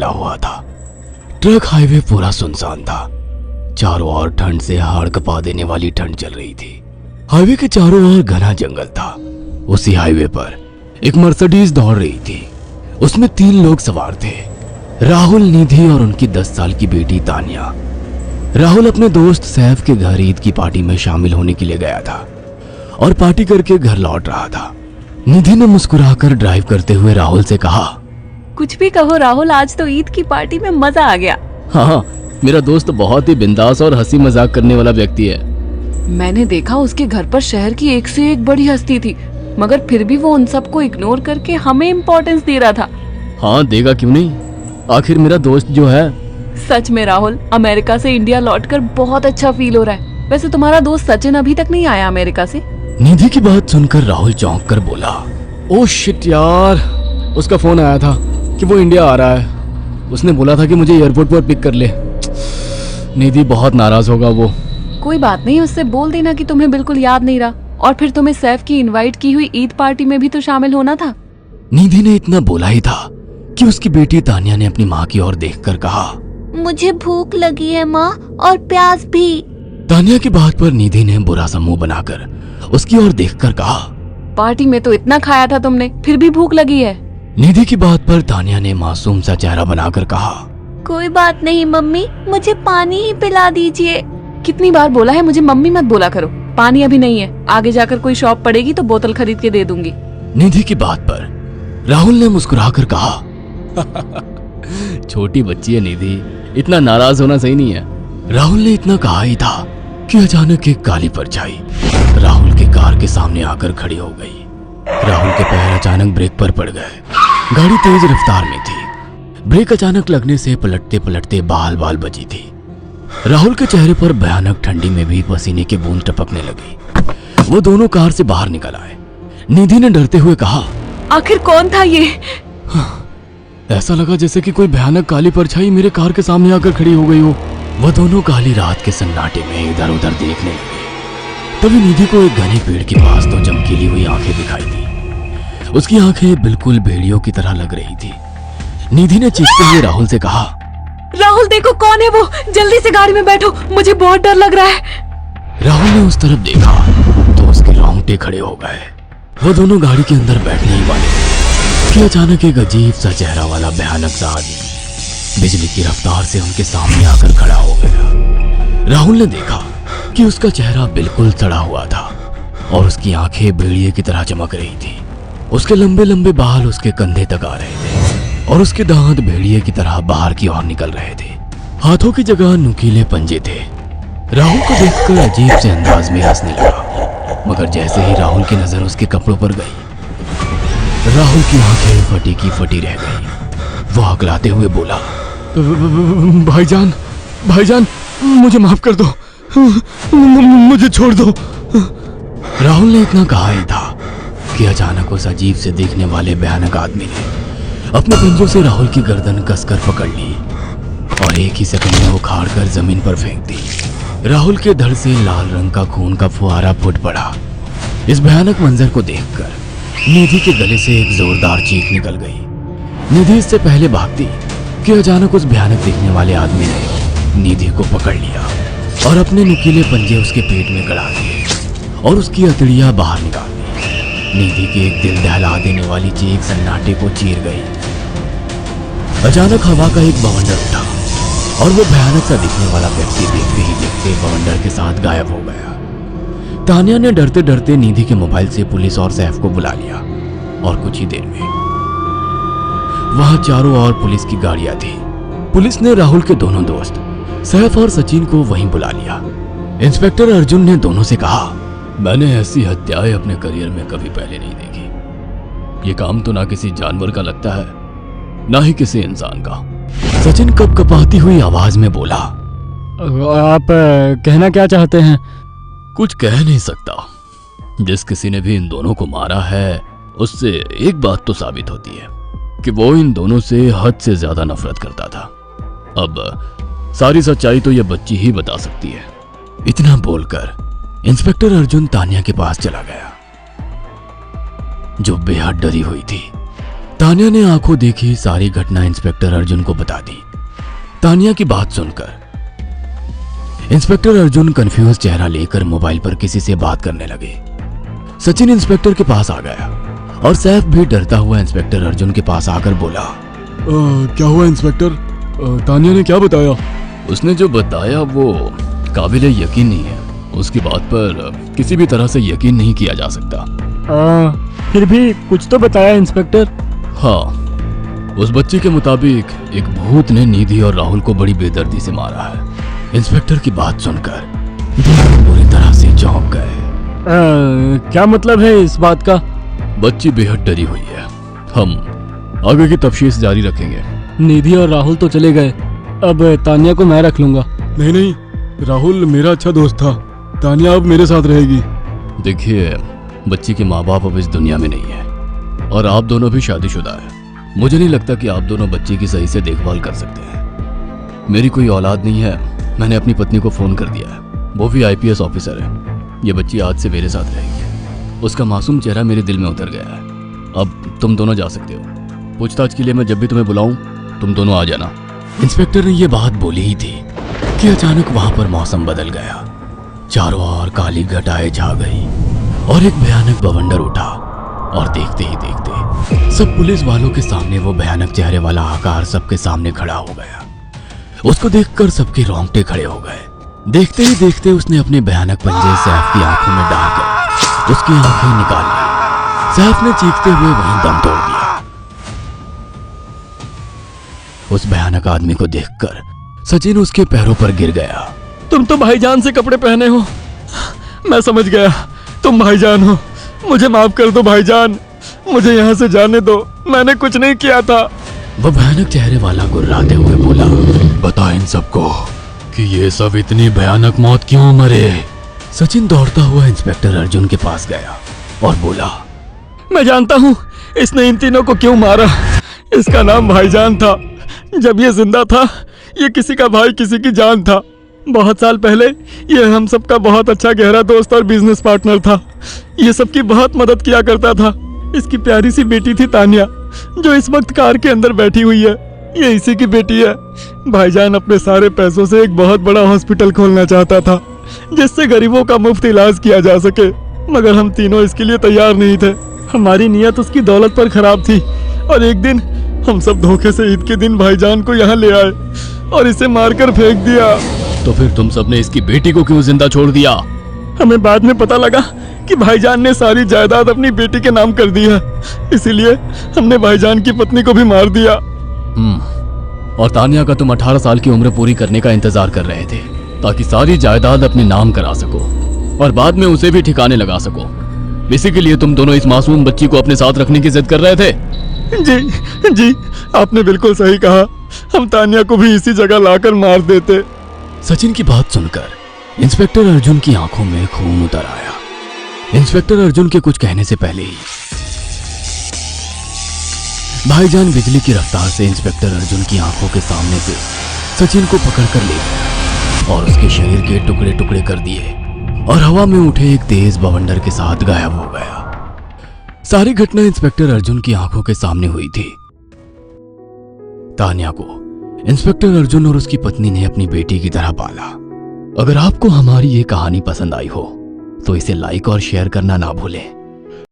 फैला हुआ था। ट्रक हाईवे पूरा सुनसान था। चारों ओर ठंड से हाड़ कपा देने वाली ठंड चल रही थी। हाईवे के चारों ओर घना जंगल था। उसी हाईवे पर एक मर्सिडीज दौड़ रही थी। उसमें 3 लोग सवार थे, राहुल, निधि और उनकी 10 साल की बेटी तानिया। राहुल अपने दोस्त सैफ के घर ईद की पार्टी में शामिल होने के लिए गया था और पार्टी करके घर लौट रहा था। निधि ने मुस्कुराकर ड्राइव करते हुए राहुल से कहा, कुछ भी कहो राहुल, आज तो ईद की पार्टी में मजा आ गया। हाँ, मेरा दोस्त बहुत ही बिंदास और हंसी मजाक करने वाला व्यक्ति है। मैंने देखा उसके घर पर शहर की एक से एक बड़ी हस्ती थी, मगर फिर भी वो उन सबको इग्नोर करके हमें इम्पोर्टेंस दे रहा था। हाँ, देगा क्यों नहीं, आखिर मेरा दोस्त जो है। सच में राहुल, अमेरिका से इंडिया लौटकर बहुत अच्छा फील हो रहा है। वैसे तुम्हारा दोस्त सचिन अभी तक नहीं आया अमेरिका से? निधि की बात सुनकर राहुल चौंक कर बोला, ओह शिट यार, उसका फोन आया था कि वो इंडिया आ रहा है। उसने बोला था कि मुझे एयरपोर्ट पर पिक कर ले। निधि बहुत नाराज होगा वो। कोई बात नहीं, उससे बोल देना कि तुम्हें बिल्कुल याद नहीं रहा और फिर तुम्हें सैफ की इनवाइट की हुई ईद पार्टी में भी तो शामिल होना था। निधि ने इतना बोला ही था कि उसकी बेटी तानिया ने अपनी माँ की ओर देखकर कहा, मुझे भूख लगी है माँ, और प्यास भी। तानिया की बात पर निधि ने बुरा सा मुंह बनाकर उसकी ओर देखकर कहा, पार्टी में तो इतना खाया था तुमने, फिर भी भूख लगी है। निधि की बात पर तानिया ने मासूम सा चेहरा बनाकर कहा, कोई बात नहीं मम्मी, मुझे पानी ही पिला दीजिए। कितनी बार बोला है मुझे मम्मी मत बोला करो। पानी अभी नहीं है, आगे जाकर कोई शॉप पड़ेगी तो बोतल खरीद के दे दूंगी। निधि की बात पर राहुल ने मुस्कुराकर कहा, छोटी बच्ची है निधि, इतना नाराज होना सही नहीं है। राहुल ने इतना कहा ही था कि अचानक एक काली परछाई राहुल की कार के सामने आकर खड़ी हो गई। राहुल के पैर अचानक ब्रेक पर पड़ गए। गाड़ी तेज रफ्तार में थी। ब्रेक अचानक लगने से पलटते पलटते बाल बाल बची थी। राहुल के चेहरे पर भयानक ठंडी में भी पसीने की बूंद टपकने लगी। वो दोनों कार से बाहर निकल आए। निधि ने डरते हुए कहा, आखिर कौन था ये? ऐसा लगा जैसे कि कोई भयानक काली परछाई मेरे कार के सामने आकर खड़ी हो गई हो। वह दोनों काली रात के सन्नाटे में इधर उधर देखने लगे। तभी निधि को एक घने पेड़ के पास दो चमकीली हुई आंखें दिखाई दी। उसकी आंखें बिल्कुल भेड़ियों की तरह लग रही थी। निधि ने चीखते हुए राहुल से कहा, राहुल देखो कौन है वो, जल्दी से गाड़ी में बैठो, मुझे बहुत डर लग रहा है। राहुल ने उस तरफ देखा तो उसके रोंगटे खड़े हो गए। वो दोनों गाड़ी के अंदर बैठने ही वाले थे कि अचानक एक अजीब सा चेहरा वाला भयानक सा आदमी बिजली की रफ्तार से उनके सामने आकर खड़ा हो गया। राहुल ने देखा कि उसका चेहरा बिल्कुल सड़ा हुआ था और उसकी आंखें भेड़िए की तरह चमक रही थी। उसके लंबे लंबे बाल उसके कंधे तक आ रहे थे और उसके दांत भेड़िए की तरह बाहर की ओर निकल रहे थे। हाथों की जगह नुकीले पंजे थे। राहुल को देखकर अजीब से अंदाज में हंसने लगा, मगर जैसे ही राहुल की नजर उसके कपड़ों पर गई, राहुल की आंखें फटी की फटी रह गई। वो हकलाते हुए बोला, भाईजान, भाईजान, मुझे माफ कर दो, मुझे छोड़ दो। राहुल ने इतना कहा ही था कि अचानक उस अजीब से दिखने वाले भयानक आदमी ने अपने पंजों से राहुल की गर्दन कसकर पकड़ ली और एक ही सेकंड में उखाड़ कर जमीन पर फेंक दी। राहुल के धड़ से लाल रंग का खून का फुहारा फूट पड़ा। इस भयानक मंजर को देखकर निधि के गले से एक जोरदार चीख निकल गई। निधि इससे पहले भागती कि अचानक उस भयानक दिखने वाले आदमी ने निधि को पकड़ लिया और अपने नुकीले पंजे उसके पेट में गड़ा दिए और उसकी अतड़ियां बाहर निकाल दी। निधि की एक दिल दहला देने वाली चीख सन्नाटे को चीर गई। अचानक हवा का एक बवंडर उठा और वो भयानक सा दिखने वाला व्यक्ति देखते ही देखते बवंडर के साथ गायब हो गया। तानिया ने डरते डरते निधि के मोबाइल से पुलिस और सैफ को बुला लिया और कुछ ही देर में वहां चारों ओर पुलिस की गाड़ियां थी। पुलिस ने राहुल के दोनों दोस्त सैफ और सचिन को वहीं बुला लिया। इंस्पेक्टर अर्जुन ने दोनों से कहा, मैंने ऐसी हत्याएं अपने करियर में कभी पहले नहीं देखी। ये काम तो ना किसी जानवर का लगता है, ना ही किसी इंसान का। सचिन कपकपाती हुई आवाज में बोला, आप कहना क्या चाहते हैं? कुछ कह नहीं सकता। जिस किसी ने भी इन दोनों को मारा है उससे एक बात तो साबित होती है कि वो इन दोनों से हद से ज्यादा नफरत करता था। अब सारी सच्चाई तो ये बच्ची ही बता सकती है। इतना बोलकर इंस्पेक्टर अर्जुन तानिया के पास चला गया, जो बेहद डरी हुई थी। तानिया ने आंखों देखी सारी घटना इंस्पेक्टर अर्जुन को बता दी। तानिया की बात सुनकर इंस्पेक्टर अर्जुन कंफ्यूज चेहरा लेकर मोबाइल पर किसी से बात करने लगे। सचिन इंस्पेक्टर के पास आ गया और सैफ भी डरता हुआ इंस्पेक्टर अर्जुन के पास आकर बोला, क्या हुआ इंस्पेक्टर? तानिया ने क्या बताया? उसने जो बताया वो काबिल यकीन नहीं है। उसकी बात पर किसी भी तरह से यकीन नहीं किया जा सकता। फिर भी कुछ तो बताया इंस्पेक्टर। हाँ, उस बच्ची के मुताबिक एक भूत ने निधि और राहुल को बड़ी बेदर्दी से मारा है। इंस्पेक्टर की बात सुनकर दोनों पूरी तरह से चौंक गए। क्या मतलब है इस बात का? बच्ची बेहद डरी हुई है। हम आगे की तफ्तीश जारी रखेंगे। निधि और राहुल तो चले गए, अब तानिया को मैं रख लूंगा। नहीं नहीं, राहुल मेरा अच्छा दोस्त था। तानिया अब मेरे साथ रहेगी। देखिए, बच्ची के माँ बाप अब इस दुनिया में नहीं है और आप दोनों भी शादीशुदा है। मुझे नहीं लगता कि आप दोनों बच्ची की सही से देखभाल कर सकते हैं। मेरी कोई औलाद नहीं है। मैंने अपनी पत्नी को फोन कर दिया है, वो भी IPS ऑफिसर है। ये बच्ची आज से मेरे साथ रहेगी। उसका मासूम चेहरा मेरे दिल में उतर गया है। अब तुम दोनों जा सकते हो। पूछताछ के लिए मैं जब भी तुम्हें बुलाऊं तुम दोनों आ जाना। इंस्पेक्टर ने ये बात बोली ही थी कि अचानक वहां पर मौसम बदल गया। चारों ओर काली घटाएं छा गई और एक भयानक बवंडर उठा और देखते ही देखते सब पुलिस वालों के सामने वो भयानक चेहरे वाला आकार सबके सामने खड़ा हो गया। उसको देखकर सबके रोंगटे खड़े हो गए। देखते ही देखते उसने अपने भयानक पंजे सैफ की आंखों में डालकर उसकी आंखें निकाल ली। सैफ ने चीखते हुए वहीं दम तोड़ दिया। उस भयानक आदमी को देखकर सचिन उसके पैरों पर गिर गया। तुम तो भाईजान से कपड़े पहने हो। मैं समझ गया, तुम भाईजान हो। मुझे माफ कर दो भाईजान, मुझे यहाँ से जाने दो। मैंने कुछ नहीं किया था। वह भयानक चेहरे वाला गुर्राते हुए बोला, बता इन सबको कि ये सब इतनी भयानक मौत क्यों मरे। सचिन दौड़ता हुआ इंस्पेक्टर अर्जुन के पास गया और बोला, मैं जानता हूँ इसने इन तीनों को क्यों मारा। इसका नाम भाईजान था। जब ये जिंदा था ये किसी का भाई किसी की जान था। बहुत साल पहले ये हम सबका बहुत अच्छा गहरा दोस्त और बिजनेस पार्टनर था। ये सबकी बहुत मदद किया करता था। इसकी प्यारी सी बेटी थी तानिया, जो इस वक्त कार के अंदर बैठी हुई है। ये इसी की बेटी है। भाईजान अपने सारे पैसों से एक बहुत बड़ा हॉस्पिटल खोलना चाहता था जिससे गरीबों का मुफ्त इलाज किया जा सके, मगर हम तीनों इसके लिए तैयार नहीं थे। हमारी नीयत उसकी दौलत पर खराब थी और एक दिन हम सब धोखे से ईद के दिन भाईजान को यहाँ ले आए और इसे मारकर फेंक दिया। तो फिर तुम सबने इसकी बेटी को क्यों जिंदा छोड़ दिया? हमें बाद में पता लगा कि भाईजान ने सारी जायदाद अपनी बेटी के नाम कर दी है, इसीलिए हमने भाईजान की पत्नी को भी मार दिया। और तानिया का तुम 18 साल की उम्र पूरी करने का इंतजार कर रहे थे ताकि सारी जायदाद अपने नाम करा सको और बाद में उसे भी ठिकाने लगा सको। इसी के लिए तुम दोनों इस मासूम बच्ची को अपने साथ रखने की जिद कर रहे थे। जी, आपने बिल्कुल सही कहा। हम तानिया को भी इसी जगह लाकर मार देते। सचिन की बात सुनकर इंस्पेक्टर अर्जुन की आंखों में खून उतर आया। इंस्पेक्टर अर्जुन के कुछ कहने से पहले ही भाईजान बिजली की रफ्तार से इंस्पेक्टर अर्जुन की आंखों के सामने से सचिन को पकड़कर ले गया और उसके शरीर के टुकड़े टुकड़े कर दिए और हवा में उठे एक तेज बवंडर के साथ गायब हो गया। सारी घटना इंस्पेक्टर अर्जुन की आंखों के सामने हुई थी। तानिया को इंस्पेक्टर अर्जुन और उसकी पत्नी ने अपनी बेटी की तरह पाला। अगर आपको हमारी ये कहानी पसंद आई हो तो इसे लाइक और शेयर करना ना भूलें।